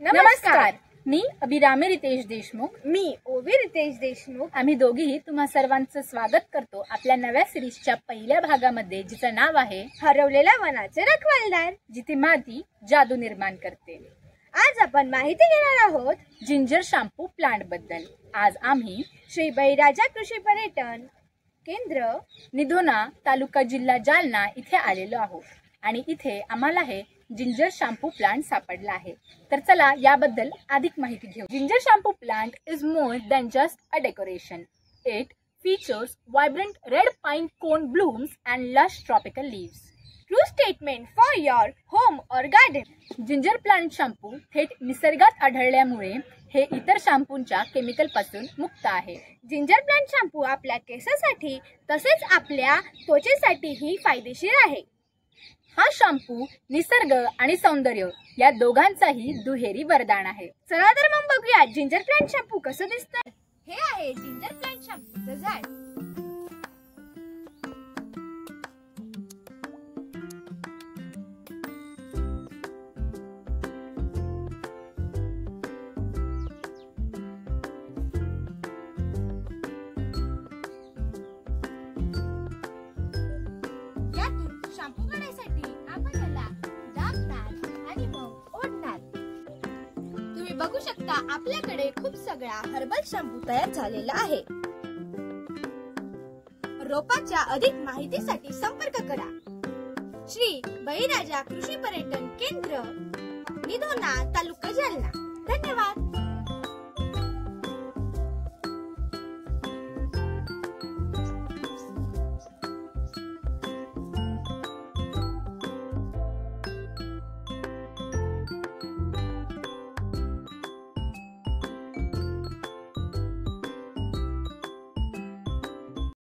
नमस्कार. मी अभिरामी रितेश देशमुख. मी ओवी रितेश देशमुख. आम्ही दोघीही तुम्हा सर्वांचं स्वागत करतो आपल्या नव्या सिरीजच्या पहिल्या भागामध्ये, जिचं नाव आहे हरवलेल्या वनाचे रखवालदार, जिथे माती जादू निर्माण करते. आज आपण माहिती घेणार आहोत जिंजर शॅम्पू प्लांट बद्दल. आज आम्ही श्री बळीराजा कृषी पर्यटन केंद्र, निधोना, तालुका, जिल्हा जालना इथे आलेलो आहोत आणि इथे आम्हाला हे जिंजर शॅम्पू प्लांट सापडला आहे. तर चला याबद्दल अधिक माहिती घेऊ. Ginger shampoo plant is more than just a decoration. It features vibrant red pine cone blooms and lush tropical leaves. True statement for your home or garden. Ginger plant shampoo थेट निसर्गात आढळल्यामुळे हे इतर शॅम्पूंच्या केमिकल पासून मुक्त आहे. Ginger plant shampoo आपल्या केसासाठी तसेच आपल्या त्वचेसाठीही फायदेशीर आहे. हा शॅम्पू निसर्ग आणि सौंदर्य या दोघांचाही दुहेरी वरदान आहे. चला तर मग बघूया जिंजर प्लांट शॅम्पू कसं दिसतं. हे आहे जिंजर प्लांट शॅम्पूचं झाड. यातून शॅम्पू काढण्यासाठी आपण याला दाबणार आणि मग ओढणार. तुम्ही बघू शकता आपल्याकडे खूप सगळा हर्बल शॅम्पू तयार झालेला आहे. रोपाच्या अधिक माहितीसाठी संपर्क करा. श्री बळीराजा कृषी पर्यटन केंद्र, निधोना, तालुका जालना. धन्यवाद.